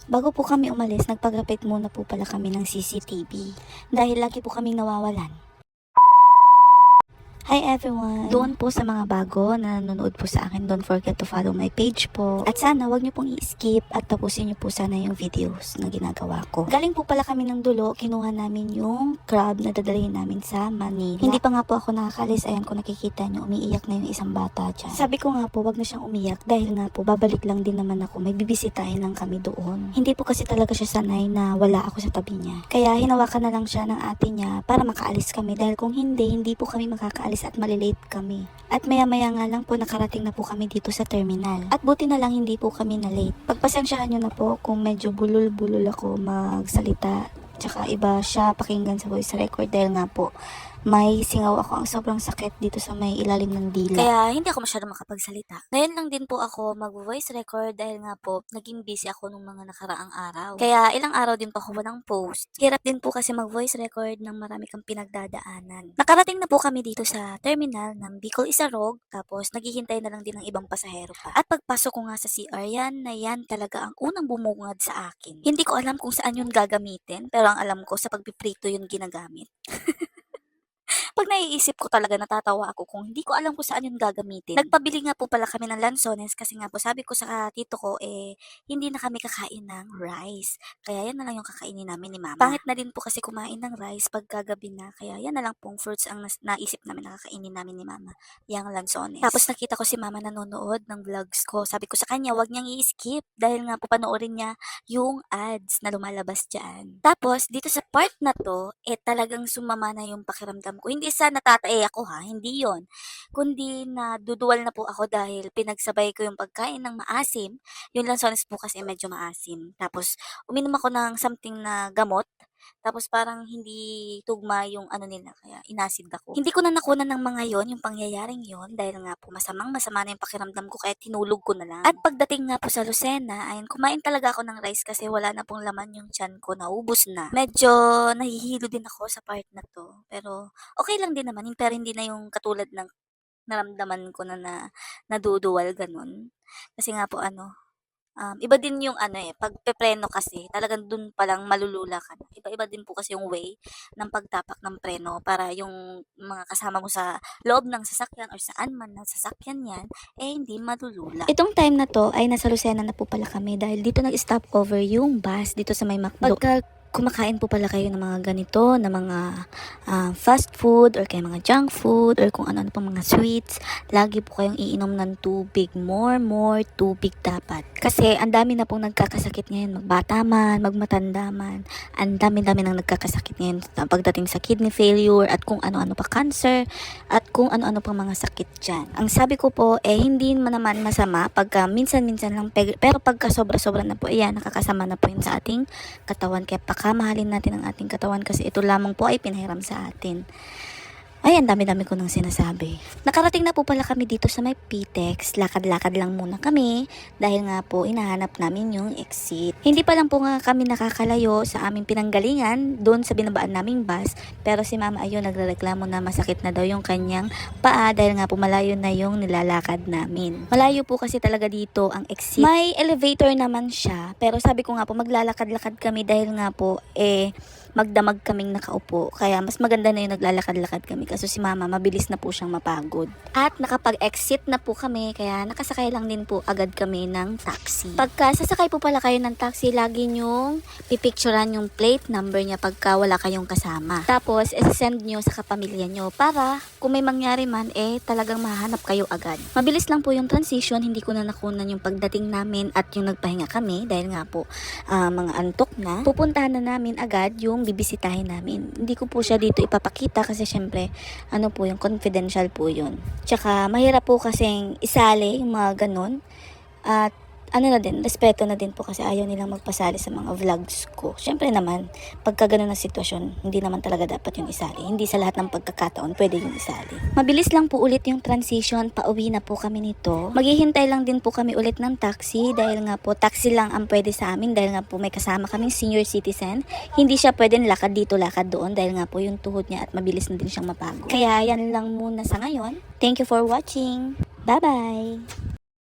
Bago po kami umalis, nagpag-rapid muna po pala kami ng CCTV dahil lagi po kaming nawawalan. Hi everyone! Doon po sa mga bago na nanonood po sa akin, don't forget to follow my page po. At sana wag niyo pong i-skip at tapusin niyo po sana yung videos na ginagawa ko. Galing po pala kami ng dulo, kinuha namin yung crab na dadalhin namin sa Manila. Hindi pa nga po ako nakakalis, ayan kung nakikita niyo, umiiyak na yung isang bata dyan. Sabi ko nga po, wag na siyang umiyak dahil nga po, babalik lang din naman ako, may bibisitahin lang kami doon. Hindi po kasi talaga siya sanay na wala ako sa tabi niya. Kaya hinawakan na lang siya ng ate niya para makaalis kami dahil kung hindi po kami makakaalis at malilate kami. At maya-maya nga lang po nakarating na po kami dito sa terminal. At buti na lang hindi po kami na late. Pagpasensyahan nyo na po kung medyo bulol-bulol ako magsalita. Tsaka iba siya pakinggan sa voice record dahil nga po may singaw ako ang sobrang sakit dito sa may ilalim ng dila. Kaya hindi ako masyado makapagsalita. Ngayon lang din po ako mag-voice record dahil nga po naging busy ako nung mga nakaraang araw. Kaya ilang araw din po ako walang post. Hirap din po kasi mag-voice record ng marami kang pinagdadaanan. Nakarating na po kami dito sa terminal ng Bicol Isarog, tapos naghihintay na lang din ng ibang pasahero pa. At pagpasok ko nga sa CR, yan talaga ang unang bumungad sa akin. Hindi ko alam kung saan yun gagamitin, pero ang alam ko sa pagpiprito yun ginagamit. Pag naiisip ko talaga natatawa ako kung hindi ko alam kung saan yun gagamitin. Nagpabili nga po pala kami ng lansones kasi nga po sabi ko sa tito ko hindi na kami kakain ng rice. Kaya yan na lang yung kakainin namin ni mama. Pangit na din po kasi kumain ng rice pag kagabi na. Kaya yan na lang pong fruits ang naisip namin na kakainin namin ni mama. Yang lansones. Tapos nakita ko si mama nanonood ng vlogs ko. Sabi ko sa kanya wag niyang i-skip dahil nga po panoorin niya yung ads na lumalabas dyan. Tapos dito sa part na to talagang sumama na yung pakiramdam ko. Hindi sa natatae ako hindi yon. Kundi na duduwal na po ako dahil pinagsabay ko yung pagkain ng maasim. Yung lansones po kasi medyo maasim. Tapos uminom ako ng something na gamot. Tapos parang hindi tugma yung nila, kaya inasid ako. Hindi ko na nakunan ng mga yon, yung pangyayaring yon, dahil nga po masama na yung pakiramdam ko kaya tinulog ko na lang. At pagdating nga po sa Lucena, ayun, kumain talaga ako ng rice kasi wala na pong laman yung tiyan ko, naubos na. Medyo nahihilo din ako sa part na to, pero okay lang din naman, pero hindi na yung katulad ng naramdaman ko na naduduwal ganun. Kasi nga po iba din yung pagpepreno kasi talagang dun palang malulula ka na. Iba-iba din po kasi yung way ng pagtapak ng preno para yung mga kasama mo sa loob ng sasakyan or saan man ng sasakyan yan, hindi malulula. Itong time na to ay nasa Lucena na po pala kami dahil dito nag-stop over yung bus dito sa may McDo. Pagka kumakain po pala kayo ng mga ganito, na mga fast food or kaya mga junk food or kung ano-ano pang mga sweets, lagi po kayong iinom ng tubig. More tubig dapat. Kasi ang dami na pong nagkakasakit ngayon, magbata man, magmatanda man. Ang dami nang nagkakasakit ngayon pagdating sa kidney failure at kung ano-ano pa cancer at kung ano-ano pang mga sakit dyan. Ang sabi ko po, hindi naman masama pagka minsan-minsan lang, pero pagka sobra-sobra na po, nakakasama na po yun sa ating katawan. Kaya mahalin natin ang ating katawan kasi ito lamang po ay pinahiram sa atin. Ay, ang dami-dami ko nang sinasabi. Nakarating na po pala kami dito sa may PTEX. Lakad-lakad lang muna kami dahil nga po inahanap namin yung exit. Hindi pa lang po nga kami nakakalayo sa aming pinanggalingan doon sa binabaan naming bus. Pero si mama ayun nagrereklamo na masakit na daw yung kanyang paa dahil nga po malayo na yung nilalakad namin. Malayo po kasi talaga dito ang exit. May elevator naman siya pero sabi ko nga po maglalakad-lakad kami dahil nga po magdamag kaming nakaupo. Kaya mas maganda na yung naglalakad-lakad kami. Kaso si mama, mabilis na po siyang mapagod. At nakapag-exit na po kami, kaya nakasakay lang din po agad kami ng taxi. Pagka sasakay po pala kayo ng taxi, lagi nyong pipicturean yung plate number niya pagka wala kayong kasama. Tapos, send nyo sa kapamilya nyo para kung may mangyari man, talagang mahanap kayo agad. Mabilis lang po yung transition, hindi ko na nakunan yung pagdating namin at yung nagpahinga kami dahil nga po mga antok na. Pupuntahan na namin agad yung bibisitahin namin. Hindi ko po siya dito ipapakita kasi syempre, yung confidential po yun. Tsaka, mahirap po kasing isali yung mga ganun. At, respeto na din po kasi ayaw nilang magpasali sa mga vlogs ko. Syempre naman, pagka ganun na sitwasyon, hindi naman talaga dapat yung isali. Hindi sa lahat ng pagkakataon, pwede yung isali. Mabilis lang po ulit yung transition, pauwi na po kami nito. Maghihintay lang din po kami ulit ng taxi dahil nga po, taxi lang ang pwede sa amin dahil nga po may kasama kaming senior citizen. Hindi siya pwedeng lakad dito, lakad doon dahil nga po yung tuhod niya at mabilis na din siyang mapagod. Kaya yan lang muna sa ngayon. Thank you for watching. Bye-bye!